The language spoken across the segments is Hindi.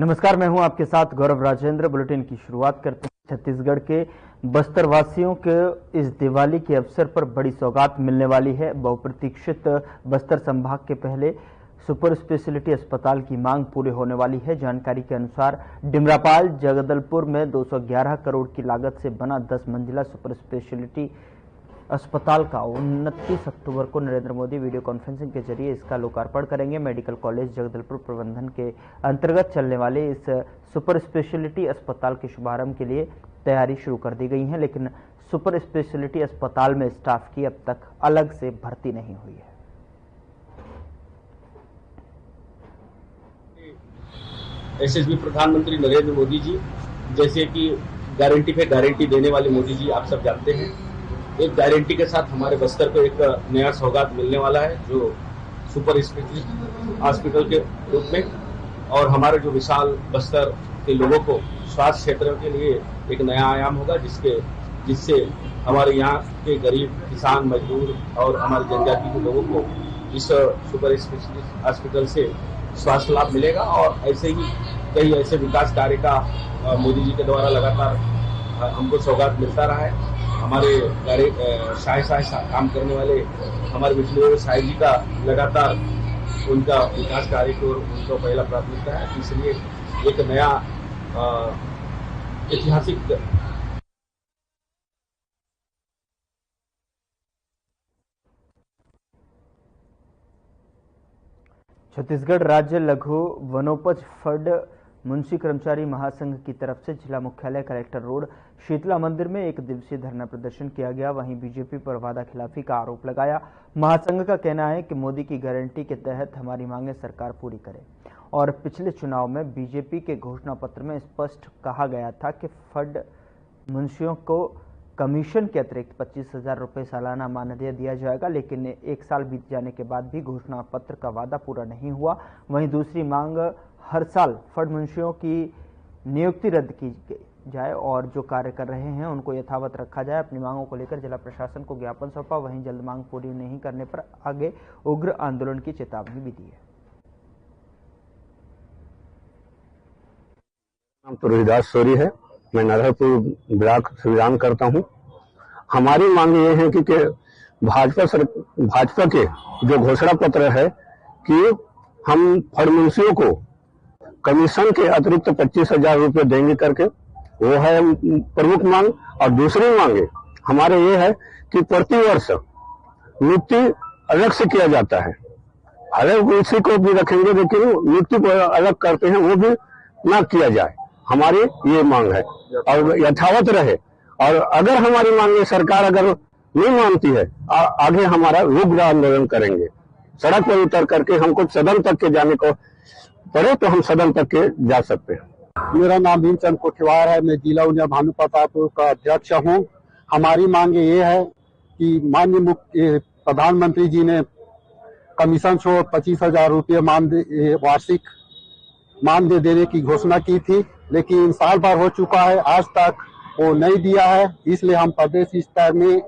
नमस्कार, मैं हूं आपके साथ गौरव राजेंद्र। बुलेटिन की शुरुआत करते हैं। छत्तीसगढ़ के बस्तर वासियों के इस दिवाली के अवसर पर बड़ी सौगात मिलने वाली है। बहुप्रतीक्षित बस्तर संभाग के पहले सुपर स्पेशलिटी अस्पताल की मांग पूरी होने वाली है। जानकारी के अनुसार डिमरापाल जगदलपुर में 211 करोड़ की लागत से बना 10 मंजिला सुपर स्पेशलिटी अस्पताल का 29 अक्टूबर को नरेंद्र मोदी वीडियो कॉन्फ्रेंसिंग के जरिए इसका लोकार्पण करेंगे। मेडिकल कॉलेज जगदलपुर प्रबंधन के अंतर्गत चलने वाले इस सुपर स्पेशलिटी अस्पताल के शुभारंभ के लिए तैयारी शुरू कर दी गई है, लेकिन सुपर स्पेशलिटी अस्पताल में स्टाफ की अब तक अलग से भर्ती नहीं हुई है। यशस्वी प्रधानमंत्री नरेंद्र मोदी जी जैसे कि गारंटी पे गारंटी देने वाले मोदी जी आप सब जानते हैं। एक गारंटी के साथ हमारे बस्तर को एक नया सौगात मिलने वाला है, जो सुपर स्पेशलिटी हॉस्पिटल के रूप में, और हमारे जो विशाल बस्तर के लोगों को स्वास्थ्य क्षेत्र के लिए एक नया आयाम होगा, जिससे हमारे यहाँ के गरीब किसान, मजदूर और हमारे जनजाति के लोगों को इस सुपर स्पेशलिटी हॉस्पिटल से स्वास्थ्य लाभ मिलेगा। और ऐसे ही कई ऐसे विकास कार्य का मोदी जी के द्वारा लगातार हमको सौगात मिलता रहा है। हमारे शाह काम करने वाले हमारे विष्णु साय जी का लगातार उनका विकास कार्य को उनका पहला प्राथमिकता है, इसलिए एक नया ऐतिहासिक छत्तीसगढ़ राज्य लघु वनोपज फंड मुंशी कर्मचारी महासंघ की तरफ से जिला मुख्यालय कलेक्टर रोड शीतला मंदिर में एक दिवसीय धरना प्रदर्शन किया गया। वहीं बीजेपी पर वादा खिलाफी का आरोप लगाया। महासंघ का कहना है कि मोदी की गारंटी के तहत हमारी मांगें सरकार पूरी करे, और पिछले चुनाव में बीजेपी के घोषणा पत्र में स्पष्ट कहा गया था कि फंड मुंशियों को कमीशन के अतिरिक्त 25,000 रुपये सालाना मानदेय दिया जाएगा, लेकिन एक साल बीत जाने के बाद भी घोषणा पत्र का वादा पूरा नहीं हुआ। वहीं दूसरी मांग, हर साल फंड मुंशियों की नियुक्ति रद्द की जाए और जो कार्य कर रहे हैं उनको यथावत रखा जाए। अपनी मांगों को लेकर जिला प्रशासन को ज्ञापन सौंपा। वहीं जल्द मांग पूरी नहीं करने पर आगे उग्र आंदोलन की चेतावनी भी दी है। नाम तो रोहिदास सोरी है, मैं नरहरपुर ब्लॉक से बिलोंग करता हूँ। हमारी मांग ये है कि भाजपा के जो घोषणा पत्र है कि हम फंड मुंशियों को कमीशन के अतिरिक्त 25,000 रुपये देंगे करके, वो है प्रमुख मांग। और दूसरी मांगे हमारे ये है कि प्रति वर्ष नियुक्ति अलग से किया जाता है। अलग उसी को भी रखेंगे, लेकिन नियुक्ति को अलग करते हैं वो भी ना किया जाए। हमारी ये मांग है और यथावत रहे। और अगर हमारी मांगे सरकार अगर नहीं मानती है, आगे हमारा उग्र आंदोलन करेंगे। सड़क पर उतर करके हमको सदन तक के जाने को पड़े तो हम सदन तक के जा सकते हैं। मेरा नाम भीमचंद कोठीवार है, मैं जिला उन्या भानुप्रतापपुर का अध्यक्ष हूँ। हमारी मांग ये है कि माननीय प्रधानमंत्री जी ने कमीशन को 25,000 रुपये वार्षिक मानदेय देने की घोषणा की थी, लेकिन साल भर हो चुका है, आज तक वो नहीं दिया है। इसलिए हम प्रदेश स्तर में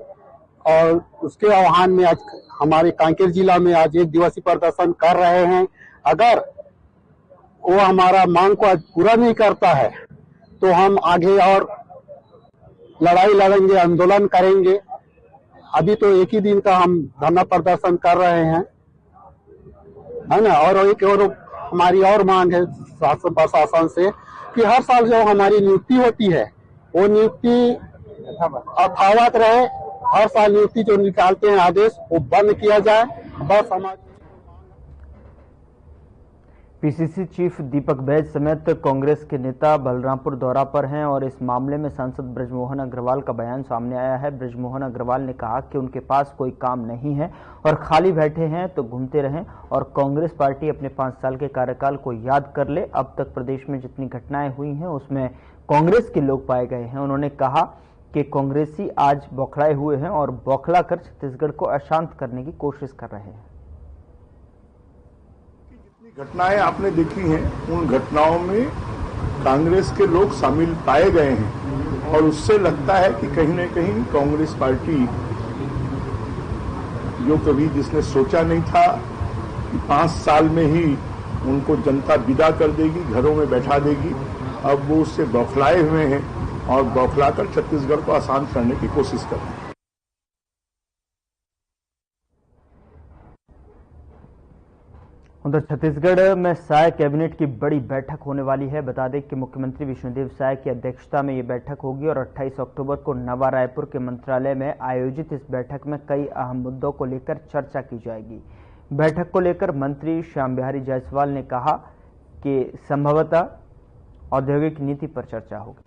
और उसके आह्वान में आज हमारे कांकेर जिला में आज एक दिवसीय प्रदर्शन कर रहे हैं। अगर वो हमारा मांग को पूरा नहीं करता है तो हम आगे और लड़ाई लड़ेंगे, आंदोलन करेंगे। अभी तो एक ही दिन का हम धरना प्रदर्शन कर रहे हैं, है ना। और एक और हमारी और मांग है शासन प्रशासन से कि हर साल जो हमारी नियुक्ति होती है वो नियुक्ति यथावत रहे। हर साल नियुक्ति जो निकालते हैं आदेश वो बंद किया जाए। बस हमारी पीसीसी चीफ दीपक बैज समेत कांग्रेस के नेता बलरामपुर दौरा पर हैं और इस मामले में सांसद बृजमोहन अग्रवाल का बयान सामने आया है। बृजमोहन अग्रवाल ने कहा कि उनके पास कोई काम नहीं है और खाली बैठे हैं तो घूमते रहें, और कांग्रेस पार्टी अपने 5 साल के कार्यकाल को याद कर ले। अब तक प्रदेश में जितनी घटनाएं हुई हैं उसमें कांग्रेस के लोग पाए गए हैं। उन्होंने कहा कि कांग्रेसी आज बौखलाए हुए हैं और बौखला कर छत्तीसगढ़ को अशांत करने की कोशिश कर रहे हैं। घटनाएं आपने देखी हैं, उन घटनाओं में कांग्रेस के लोग शामिल पाए गए हैं और उससे लगता है कि कहीं न कहीं कांग्रेस पार्टी, जो कभी जिसने सोचा नहीं था कि 5 साल में ही उनको जनता विदा कर देगी, घरों में बैठा देगी। अब वो उससे बौखलाए हुए हैं और बौखलाकर छत्तीसगढ़ को अशांत करने की कोशिश कर रहे हैं। उधर छत्तीसगढ़ में साय कैबिनेट की बड़ी बैठक होने वाली है। बता दें कि मुख्यमंत्री विष्णुदेव साय की अध्यक्षता में ये बैठक होगी और 28 अक्टूबर को नवा रायपुर के मंत्रालय में आयोजित इस बैठक में कई अहम मुद्दों को लेकर चर्चा की जाएगी। बैठक को लेकर मंत्री श्याम बिहारी जायसवाल ने कहा कि संभवतः औद्योगिक नीति पर चर्चा होगी।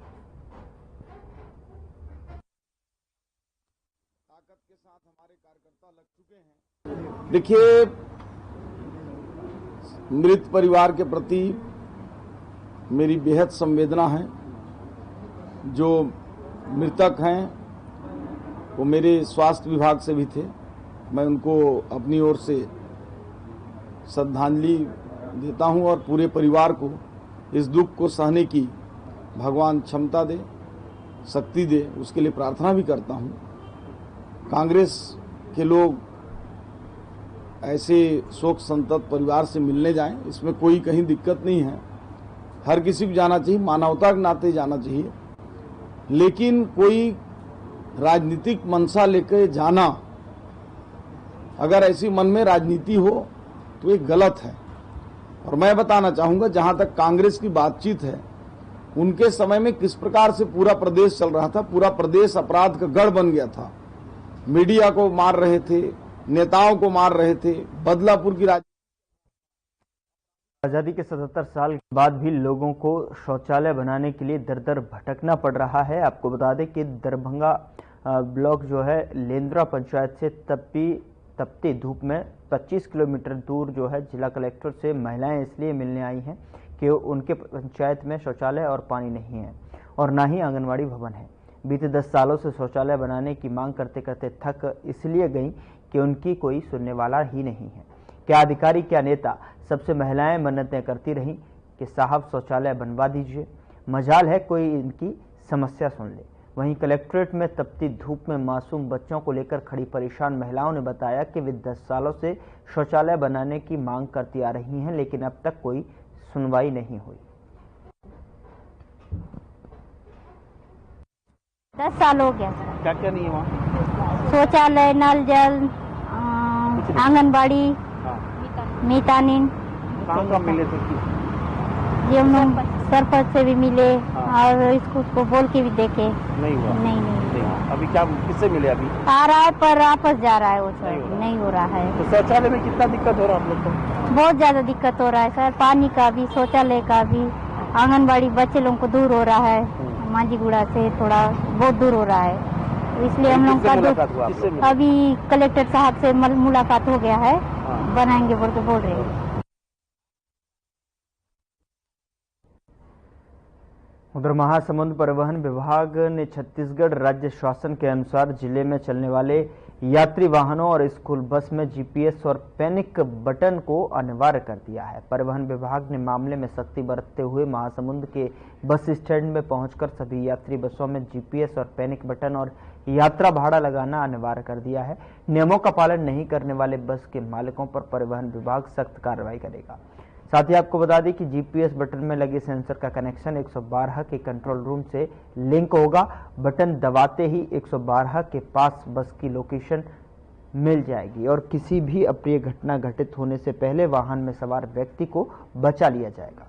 ताकत के साथ हमारे कार्यकर्ता लग चुके हैं। देखिए, मृत परिवार के प्रति मेरी बेहद संवेदना है। जो मृतक हैं वो मेरे स्वास्थ्य विभाग से भी थे। मैं उनको अपनी ओर से श्रद्धांजलि देता हूं और पूरे परिवार को इस दुख को सहने की भगवान क्षमता दे, शक्ति दे, उसके लिए प्रार्थना भी करता हूं। कांग्रेस के लोग ऐसे शोक संतप्त परिवार से मिलने जाएं, इसमें कोई कहीं दिक्कत नहीं है। हर किसी को जाना चाहिए, मानवता के नाते जाना चाहिए। लेकिन कोई राजनीतिक मंशा लेकर जाना, अगर ऐसी मन में राजनीति हो तो ये गलत है। और मैं बताना चाहूंगा, जहां तक कांग्रेस की बातचीत है, उनके समय में किस प्रकार से पूरा प्रदेश चल रहा था। पूरा प्रदेश अपराध का गढ़ बन गया था। मीडिया को मार रहे थे, नेताओं को मार रहे थे। बदलापुर की आजादी के 77 साल बाद भी लोगों को शौचालय बनाने के लिए दर दर भटकना पड़ रहा है। आपको बता दें कि दरभंगा ब्लॉक जो है लेंद्रा पंचायत से तपती धूप में 25 किलोमीटर दूर जो है जिला कलेक्टर से महिलाएं इसलिए मिलने आई हैं कि उनके पंचायत में शौचालय और पानी नहीं है और ना ही आंगनवाड़ी भवन है। बीते 10 सालों से शौचालय बनाने की मांग करते करते थक इसलिए गई कि उनकी कोई सुनने वाला ही नहीं है। क्या अधिकारी, क्या नेता, सबसे महिलाएं मन्नतें करती रहीं कि साहब शौचालय बनवा दीजिए, मजाल है कोई इनकी समस्या सुन ले। वहीं कलेक्ट्रेट में तपती धूप में मासूम बच्चों को लेकर खड़ी परेशान महिलाओं ने बताया कि वे 10 सालों से शौचालय बनाने की मांग करती आ रही हैं, लेकिन अब तक कोई सुनवाई नहीं हुई। 10 साल हो गया। क्या क्या नहीं है वहाँ? शौचालय, नल जल, आंगनबाड़ी, मीतानीन। कहाँ मिले थे? ये हम लोग सरपंच से भी मिले और इसको बोल के भी देखे, नहीं हुआ। नहीं। अभी क्या किससे मिले? अभी आ रहा है पर वापस जा रहा है, वो सर नहीं हो रहा है। तो शौचालय में कितना दिक्कत हो रहा है आप लोग को? बहुत ज्यादा दिक्कत हो रहा है सर, पानी का भी, शौचालय का भी। आंगनबाड़ी बच्चे लोगों को दूर हो रहा है, मांझीगुड़ा से थोड़ा बहुत दूर हो रहा है। इसलिए हम लोग का अभी कलेक्टर साहब से मुलाकात हो गया है, बनाएंगे बोल के बोल रहे हैं। उधर महासमुंद परिवहन विभाग ने छत्तीसगढ़ राज्य शासन के अनुसार जिले में चलने वाले यात्री वाहनों और स्कूल बस में जीपीएस और पैनिक बटन को अनिवार्य कर दिया है। परिवहन विभाग ने मामले में सख्ती बरतते हुए महासमुंद के बस स्टैंड में पहुंचकर सभी यात्री बसों में जीपीएस और पैनिक बटन और यात्रा भाड़ा लगाना अनिवार्य कर दिया है। नियमों का पालन नहीं करने वाले बस के मालिकों पर परिवहन विभाग सख्त कार्रवाई करेगा। साथ ही आपको बता दें कि जीपीएस बटन में लगे सेंसर का कनेक्शन 112 के कंट्रोल रूम से लिंक होगा। बटन दबाते ही 112 के पास बस की लोकेशन मिल जाएगी और किसी भी अप्रिय घटना घटित होने से पहले वाहन में सवार व्यक्ति को बचा लिया जाएगा।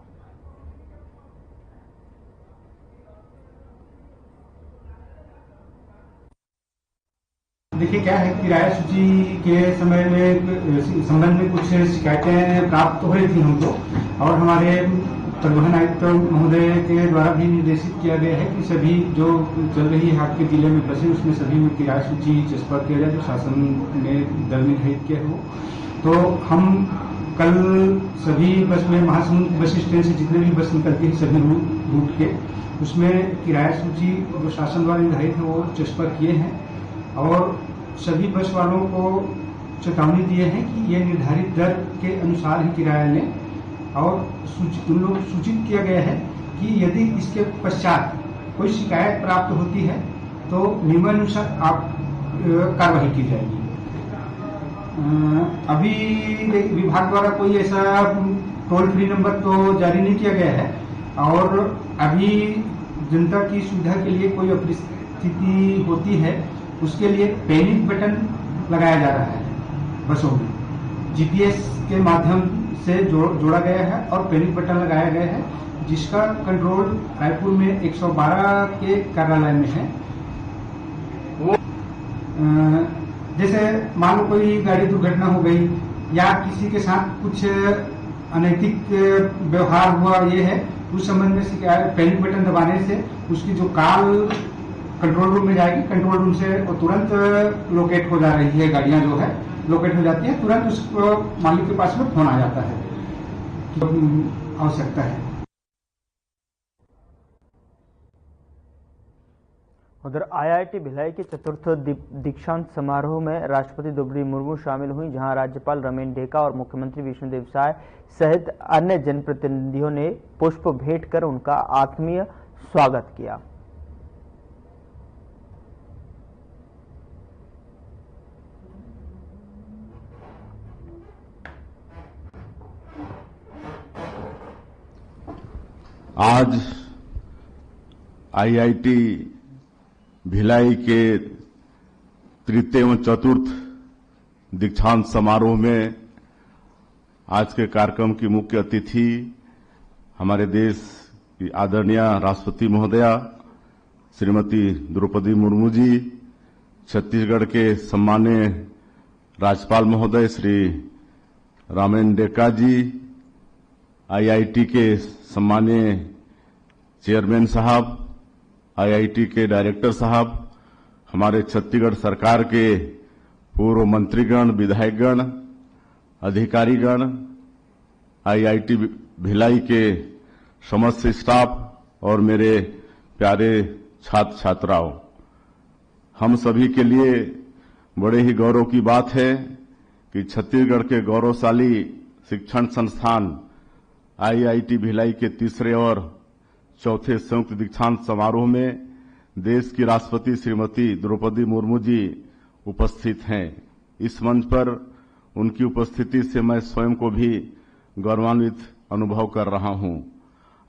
देखिए क्या है, किराया सूची के समय में संबंध में कुछ शिकायतें प्राप्त हो रही थी हमको, और हमारे परिवहन आयुक्त महोदय के द्वारा भी निर्देशित किया गया है कि सभी जो चल रही है आपके जिले में बसें, उसमें सभी में किराया सूची चस्पा किया जाए जो शासन ने दर निर्धारित किया हो। तो हम कल सभी बस में महासमुंद बस स्टैंड से जितने भी बस निकलती है सभी रूट के, उसमें किराया सूची जो शासन द्वारा निर्धारित है वो चस्पा किए हैं और सभी बस वालों को चेतावनी दिए हैं कि ये निर्धारित दर के अनुसार ही किराया लें, और उन लोग सूचित किया गया है कि यदि इसके पश्चात कोई शिकायत प्राप्त होती है तो नियमानुसार आप कार्रवाई की जाएगी। अभी विभाग द्वारा कोई ऐसा टोल फ्री नंबर तो जारी नहीं किया गया है और अभी जनता की सुविधा के लिए कोई परिस्थिति होती है उसके लिए पैनिक बटन लगाया जा रहा है। बसों में जीपीएस के माध्यम से जोड़ा गया है और पैनिक बटन लगाया गया है जिसका कंट्रोल रायपुर में 112 के कार्यालय में है। जैसे मान लो कोई गाड़ी दुर्घटना हो गई या किसी के साथ कुछ अनैतिक व्यवहार हुआ, ये है उस संबंध में शिकायत पैनिक बटन दबाने से उसकी जो कॉल कंट्रोल रूम में जाएगी, कंट्रोल रूम से तुरंत लोकेट हो जा रही है, गाड़ियां जो है लोकेट हो जाती है, तुरंत उसको मालिक के पास में फोन आ जाता है कि आवश्यकता है। उधर आईआईटी भिलाई के चतुर्थ दीक्षांत समारोह में राष्ट्रपति द्रौपदी मुर्मू शामिल हुई, जहां राज्यपाल रमेन डेका और मुख्यमंत्री विष्णुदेव साय सहित अन्य जनप्रतिनिधियों ने पुष्प भेंट कर उनका आत्मीय स्वागत किया। आज आईआईटी भिलाई के तृतीय एवं चतुर्थ दीक्षांत समारोह में आज के कार्यक्रम की मुख्य अतिथि हमारे देश की आदरणीय राष्ट्रपति महोदया श्रीमती द्रौपदी मुर्मू जी, छत्तीसगढ़ के सम्माननीय राज्यपाल महोदय श्री रामेन डेका जी, आईआईटी के सम्माननीय चेयरमैन साहब, आईआईटी के डायरेक्टर साहब, हमारे छत्तीसगढ़ सरकार के पूर्व मंत्रीगण, विधायकगण, अधिकारीगण, आईआईटी भिलाई के समस्त स्टाफ और मेरे प्यारे छात्र छात्राओं, हम सभी के लिए बड़े ही गौरव की बात है कि छत्तीसगढ़ के गौरवशाली शिक्षण संस्थान आईआईटी भिलाई के तीसरे और चौथे संयुक्त दीक्षांत समारोह में देश की राष्ट्रपति श्रीमती द्रौपदी मुर्मू जी उपस्थित हैं। इस मंच पर उनकी उपस्थिति से मैं स्वयं को भी गौरवान्वित अनुभव कर रहा हूं।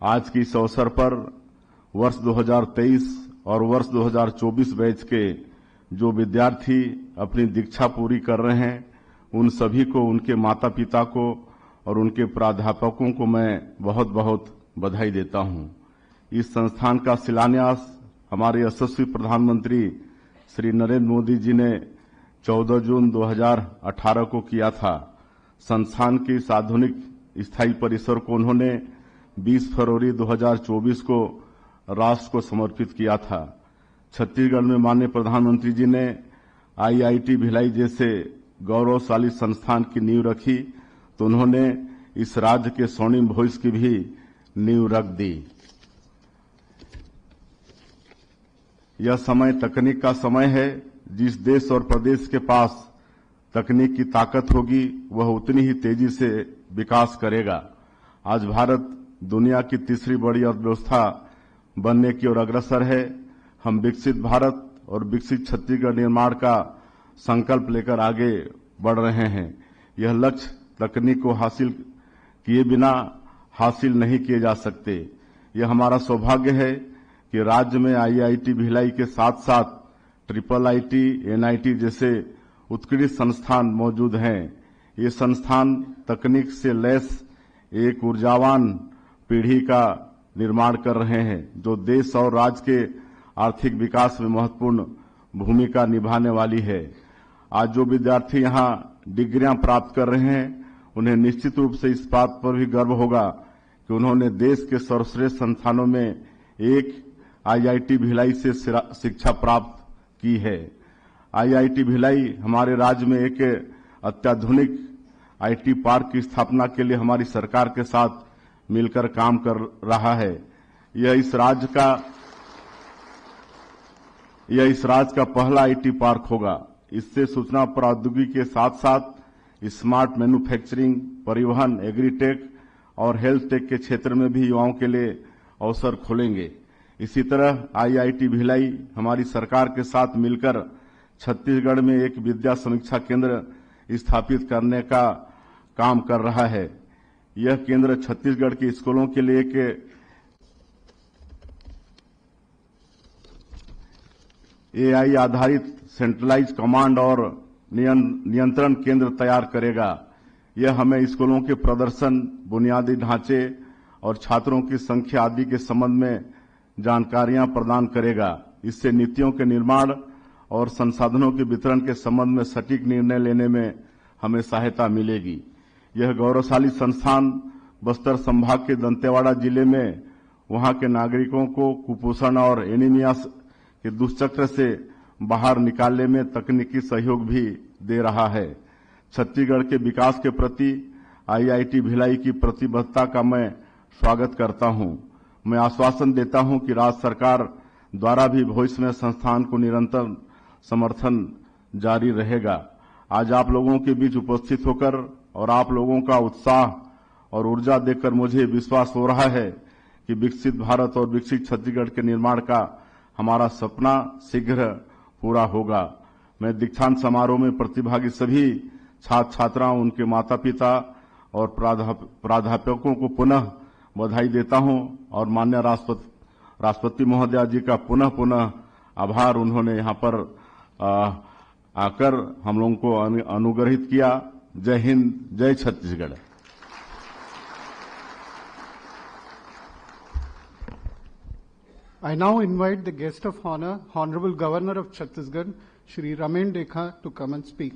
आज की इस अवसर पर वर्ष 2023 और वर्ष 2024 बैच के जो विद्यार्थी अपनी दीक्षा पूरी कर रहे हैं, उन सभी को, उनके माता पिता को और उनके प्राध्यापकों को मैं बहुत बहुत बधाई देता हूं। इस संस्थान का शिलान्यास हमारे यशस्वी प्रधानमंत्री श्री नरेंद्र मोदी जी ने 14 जून 2018 को किया था। संस्थान के इस आधुनिक स्थायी परिसर को उन्होंने 20 फरवरी 2024 को राष्ट्र को समर्पित किया था। छत्तीसगढ़ में माननीय प्रधानमंत्री जी ने आईआईटी भिलाई जैसे गौरवशाली संस्थान की नींव रखी तो उन्होंने इस राज्य के स्वर्णिम भविष्य की भी नींव रख दी। यह समय तकनीक का समय है। जिस देश और प्रदेश के पास तकनीक की ताकत होगी वह उतनी ही तेजी से विकास करेगा। आज भारत दुनिया की तीसरी बड़ी अर्थव्यवस्था बनने की ओर अग्रसर है। हम विकसित भारत और विकसित छत्तीसगढ़ निर्माण का संकल्प लेकर आगे बढ़ रहे हैं। यह लक्ष्य तकनीक को हासिल किए बिना हासिल नहीं किए जा सकते। यह हमारा सौभाग्य है कि राज्य में आईआईटी भिलाई के साथ साथ ट्रिपल आईटी, एनआईटी जैसे उत्कृष्ट संस्थान मौजूद हैं। ये संस्थान तकनीक से लैस एक ऊर्जावान पीढ़ी का निर्माण कर रहे हैं जो देश और राज्य के आर्थिक विकास में महत्वपूर्ण भूमिका निभाने वाली है। आज जो विद्यार्थी यहाँ डिग्रियां प्राप्त कर रहे हैं उन्हें निश्चित रूप से इस बात पर भी गर्व होगा कि उन्होंने देश के सर्वश्रेष्ठ संस्थानों में एक आईआईटी भिलाई से शिक्षा प्राप्त की है। आईआईटी भिलाई हमारे राज्य में एक अत्याधुनिक आईटी पार्क की स्थापना के लिए हमारी सरकार के साथ मिलकर काम कर रहा है। यह इस राज्य का पहला आईटी पार्क होगा। इससे सूचना प्रौद्योगिकी के साथ साथ स्मार्ट मैन्युफैक्चरिंग, परिवहन, एग्रीटेक और हेल्थ टेक के क्षेत्र में भी युवाओं के लिए अवसर खोलेंगे। इसी तरह आईआईटी भिलाई हमारी सरकार के साथ मिलकर छत्तीसगढ़ में एक विद्या समीक्षा केंद्र स्थापित करने का काम कर रहा है। यह केंद्र छत्तीसगढ़ के स्कूलों के लिए के एआई आधारित सेंट्रलाइज कमांड और नियंत्रण केंद्र तैयार करेगा। यह हमें स्कूलों के प्रदर्शन, बुनियादी ढांचे और छात्रों की संख्या आदि के संबंध में जानकारियां प्रदान करेगा। इससे नीतियों के निर्माण और संसाधनों के वितरण के संबंध में सटीक निर्णय लेने में हमें सहायता मिलेगी। यह गौरवशाली संस्थान बस्तर संभाग के दंतेवाड़ा जिले में वहां के नागरिकों को कुपोषण और एनीमिया के दुष्चक्र से बाहर निकालने में तकनीकी सहयोग भी दे रहा है। छत्तीसगढ़ के विकास के प्रति आईआईटी भिलाई की प्रतिबद्धता का मैं स्वागत करता हूं। मैं आश्वासन देता हूं कि राज्य सरकार द्वारा भी भविष्य में संस्थान को निरंतर समर्थन जारी रहेगा। आज आप लोगों के बीच उपस्थित होकर और आप लोगों का उत्साह और ऊर्जा देखकर मुझे विश्वास हो रहा है कि विकसित भारत और विकसित छत्तीसगढ़ के निर्माण का हमारा सपना शीघ्र पूरा होगा। मैं दीक्षांत समारोह में प्रतिभागी सभी छात्र छात्राओं, उनके माता पिता और प्राध्यापकों को पुनः बधाई देता हूं और माननीय राष्ट्रपति महोदया जी का पुनः आभार। उन्होंने यहां पर आकर हम लोगों को अनुग्रहित किया। जय हिंद, जय Chhattisgarh. I now invite the guest of honor, Honorable Governor of Chhattisgarh, Shri Ramen Dekha, to come and speak.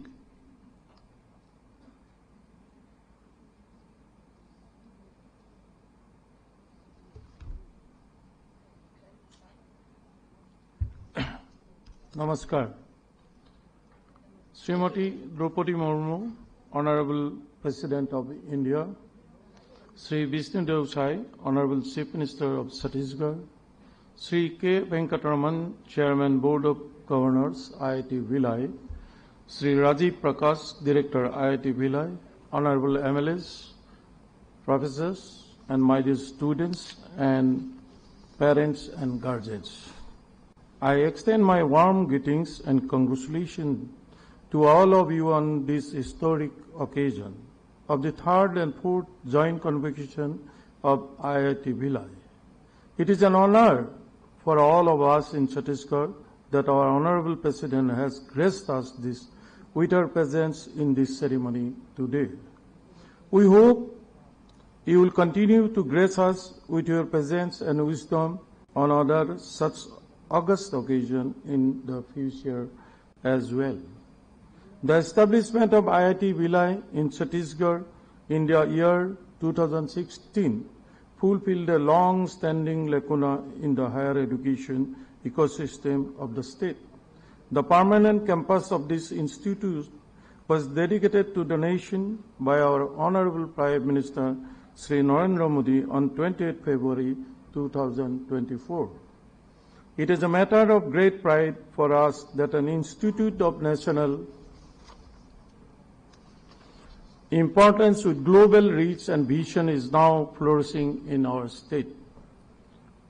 Namaskar. Srimati Draupadi Murmu, Honorable President of India, Sri Vishnu Dev Sai, Honorable Chief Minister of Chhattisgarh, Sri K. Venkataraman, Chairman Board of Governors, IIT Bhilai, Sri Rajiv Prakash, Director, IIT Bhilai, Honorable MLAs, Professors, and my dear students and parents and guardians. I extend my warm greetings and congratulations to all of you on this historic occasion of the third and fourth joint convocation of IIT Bhilai. It is an honor for all of us in Chhattisgarh that our Honorable President has graced us with her presence in this ceremony today. We hope you will continue to grace us with your presence and wisdom on other such august occasion in the future as well. The establishment of IIT Bhilai in Chhattisgarh in the year 2016 fulfilled a long-standing lacuna in the higher education ecosystem of the state. The permanent campus of this institute was dedicated to the nation by our Honorable Prime Minister Sri Narendra Modi on 28 February 2024. It is a matter of great pride for us that an institute of national importance with global reach and vision is now flourishing in our state.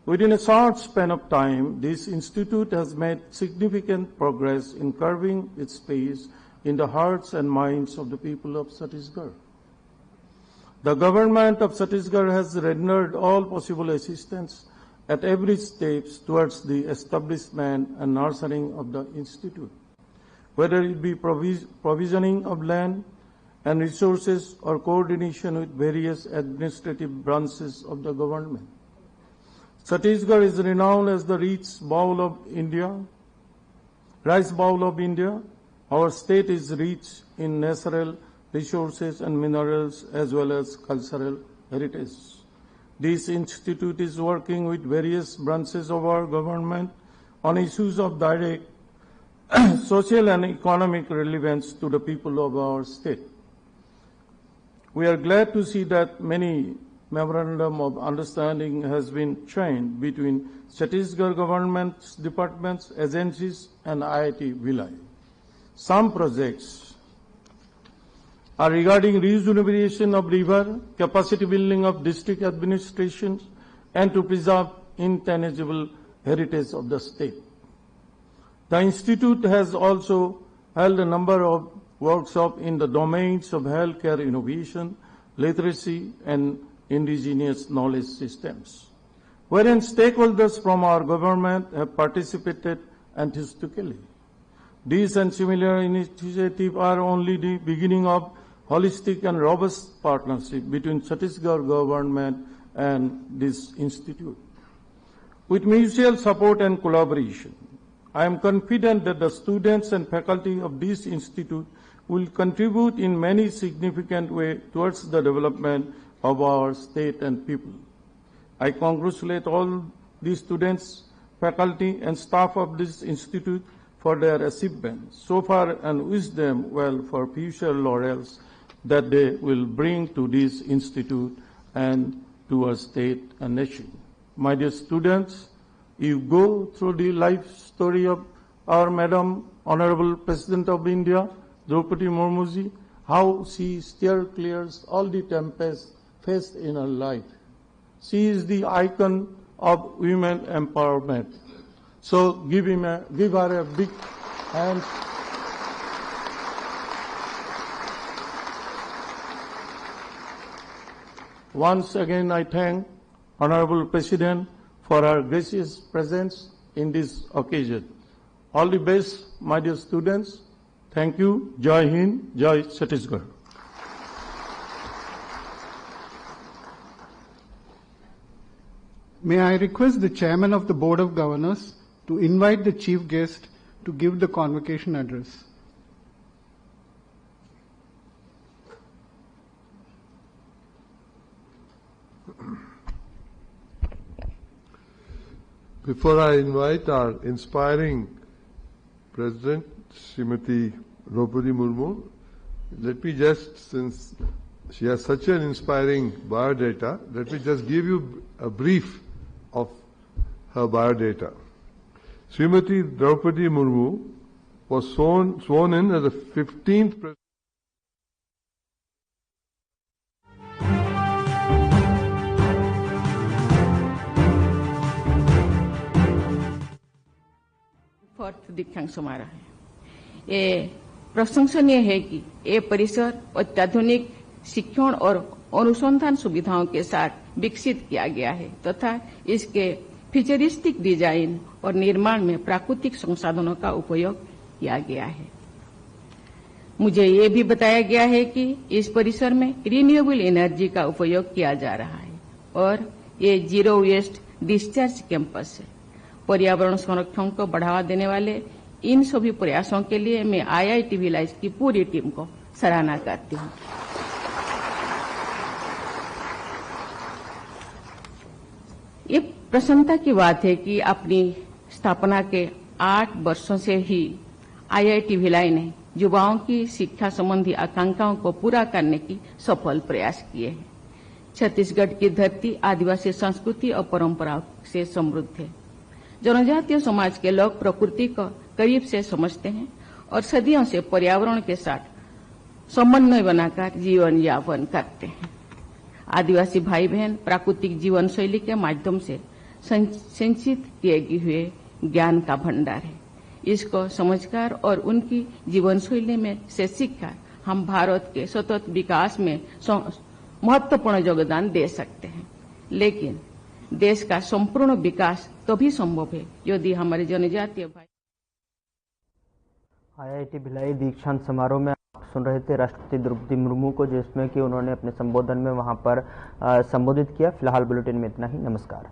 Within a short span of time, this institute has made significant progress in carving its space in the hearts and minds of the people of Chhattisgarh. The government of Chhattisgarh has rendered all possible assistance at every step towards the establishment and nurturing of the institute, whether it be provisioning of land and resources or coordination with various administrative branches of the government. Chhattisgarh is renowned as the rice bowl of India. Our state is rich in natural resources and minerals as well as cultural heritage. This institute is working with various branches of our government on issues of direct social and economic relevance to the people of our state. We are glad to see that many memorandum of understanding has been signed between Chhattisgarh government's departments, agencies and IIT Bhilai. Some projects are regarding rejuvenation of river, capacity building of district administrations, and to preserve intangible heritage of the state. The institute has also held a number of workshops in the domains of healthcare innovation, literacy, and indigenous knowledge systems, wherein stakeholders from our government have participated enthusiastically. These and similar initiatives are only the beginning of holistic and robust partnership between Chhattisgarh government and this institute. With mutual support and collaboration, I am confident that the students and faculty of this institute will contribute in many significant ways towards the development of our state and people. I congratulate all the students, faculty, and staff of this institute for their achievements so far and wish them well for future laurels that they will bring to this institute and to our state and nation. My dear students, you go through the life story of our Madam Honorable President of India, Draupadi Murmuji, how she still clears all the tempests faced in her life. She is the icon of women empowerment. So give her a big hand. Once again, I thank Honorable President for her gracious presence in this occasion. All the best, my dear students. Thank you. Jai Hind, Jai Chhattisgarh. May I request the Chairman of the Board of Governors to invite the Chief Guest to give the convocation address. Before I invite our inspiring President, Srimati Draupadi Murmu, let me just, since she has such an inspiring biodata, let me just give you a brief of her biodata. Srimati Draupadi Murmu was sworn in as the 15th President. दीक्षांत समारोह है। ये प्रशंसनीय है कि ये परिसर अत्याधुनिक शिक्षण और अनुसंधान सुविधाओं के साथ विकसित किया गया है तथा इसके फ्यूचरिस्टिक डिजाइन और निर्माण में प्राकृतिक संसाधनों का उपयोग किया गया है। मुझे ये भी बताया गया है कि इस परिसर में रिन्यूएबल एनर्जी का उपयोग किया जा रहा है और ये जीरो वेस्ट डिस्चार्ज कैंपस है। पर्यावरण संरक्षण को बढ़ावा देने वाले इन सभी प्रयासों के लिए मैं IIT भिलाई की पूरी टीम को सराहना करती हूँ। ये प्रसन्नता की बात है कि अपनी स्थापना के 8 वर्षों से ही IIT भिलाई ने युवाओं की शिक्षा संबंधी आकांक्षाओं को पूरा करने की सफल प्रयास किए हैं। छत्तीसगढ़ की धरती आदिवासी संस्कृति और परंपराओं से समृद्ध है। जनजातीय समाज के लोग प्रकृति को करीब से समझते हैं और सदियों से पर्यावरण के साथ समन्वय बनाकर जीवन यापन करते हैं। आदिवासी भाई बहन प्राकृतिक जीवन शैली के माध्यम से संचित किए हुए ज्ञान का भंडार है। इसको समझकर और उनकी जीवन शैली में से सीखकर हम भारत के सतत विकास में महत्वपूर्ण योगदान दे सकते हैं। लेकिन देश का संपूर्ण विकास तभी संभव है यदि हमारे जनजातीय भाई। IIT भिलाई दीक्षांत समारोह में आप सुन रहे थे राष्ट्रपति द्रौपदी मुर्मू को, जिसमें कि उन्होंने अपने संबोधन में वहां पर संबोधित किया। फिलहाल बुलेटिन में इतना ही। नमस्कार।